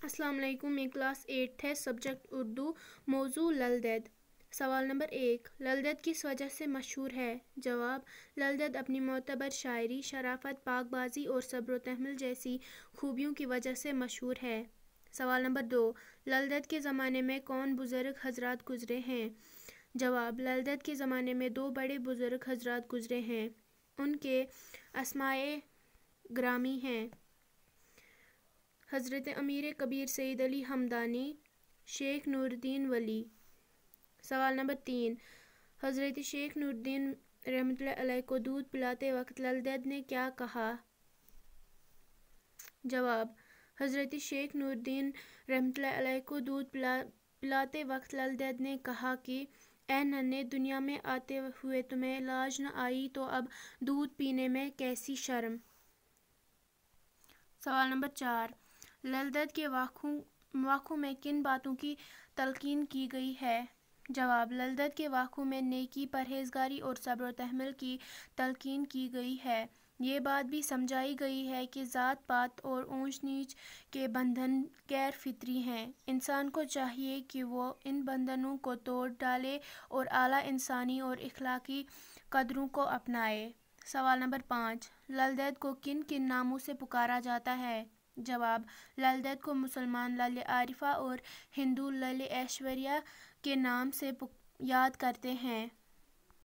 السلام علیکم، یہ کلاس 8 ہے، سبجیکٹ اردو، موضوع لل-دید۔ سوال نمبر 1، لل-دید کس وجہ سے مشہور ہے؟ جواب: لل-دید اپنی معتبر شاعری، شرافت، پاک بازی اور صبر و تحمل جیسی خوبیوں کی وجہ سے مشہور ہے۔ سوال نمبر 2، لل-دید کے زمانے میں کون بزرگ حضرات گزرے ہیں؟ جواب: لل-دید کے زمانے میں 2 بڑے بزرگ حضرات گزرے ہیں۔ ان کے اسمائے گرامی ہیں: حضرت امیر کبیر سید علی ہمدانی، شیخ نورالدین ولی۔ سوال نمبر 3، حضرت شیخ نورالدین رحمۃ اللہ علیہ کو دودھ پلاتے وقت لل-دید نے کیا کہا؟ جواب: حضرت شیخ نورالدین رحمۃ اللہ علیہ کو دودھ پلاتے وقت لل-دید نے کہا کہ اے ننھے، دنیا میں آتے ہوئے تمہیں لاج نہ آئی تو اب دودھ پینے میں کیسی شرم۔ سوال نمبر 4، لل-دید کے واقعوں میں کن باتوں کی تلقین کی گئی ہے؟ جواب: لل-دید کے واقعوں میں نیکی، پرہیزگاری اور صبر و تحمل کی تلقین کی گئی ہے۔ یہ بات بھی سمجھائی گئی ہے کہ ذات پات اور اونچ نیچ کے بندھن غیر فطری ہیں۔ انسان کو چاہیے کہ وہ ان بندھنوں کو توڑ ڈالے اور اعلیٰ انسانی اور اخلاقی قدروں کو اپنائے۔ سوال نمبر 5، لل-دید کو کن کن ناموں سے پکارا جاتا ہے؟ جواب: لل-دید کو مسلمان للِ عارفہ اور ہندو للِ ایشوریہ کے نام سے یاد کرتے ہیں۔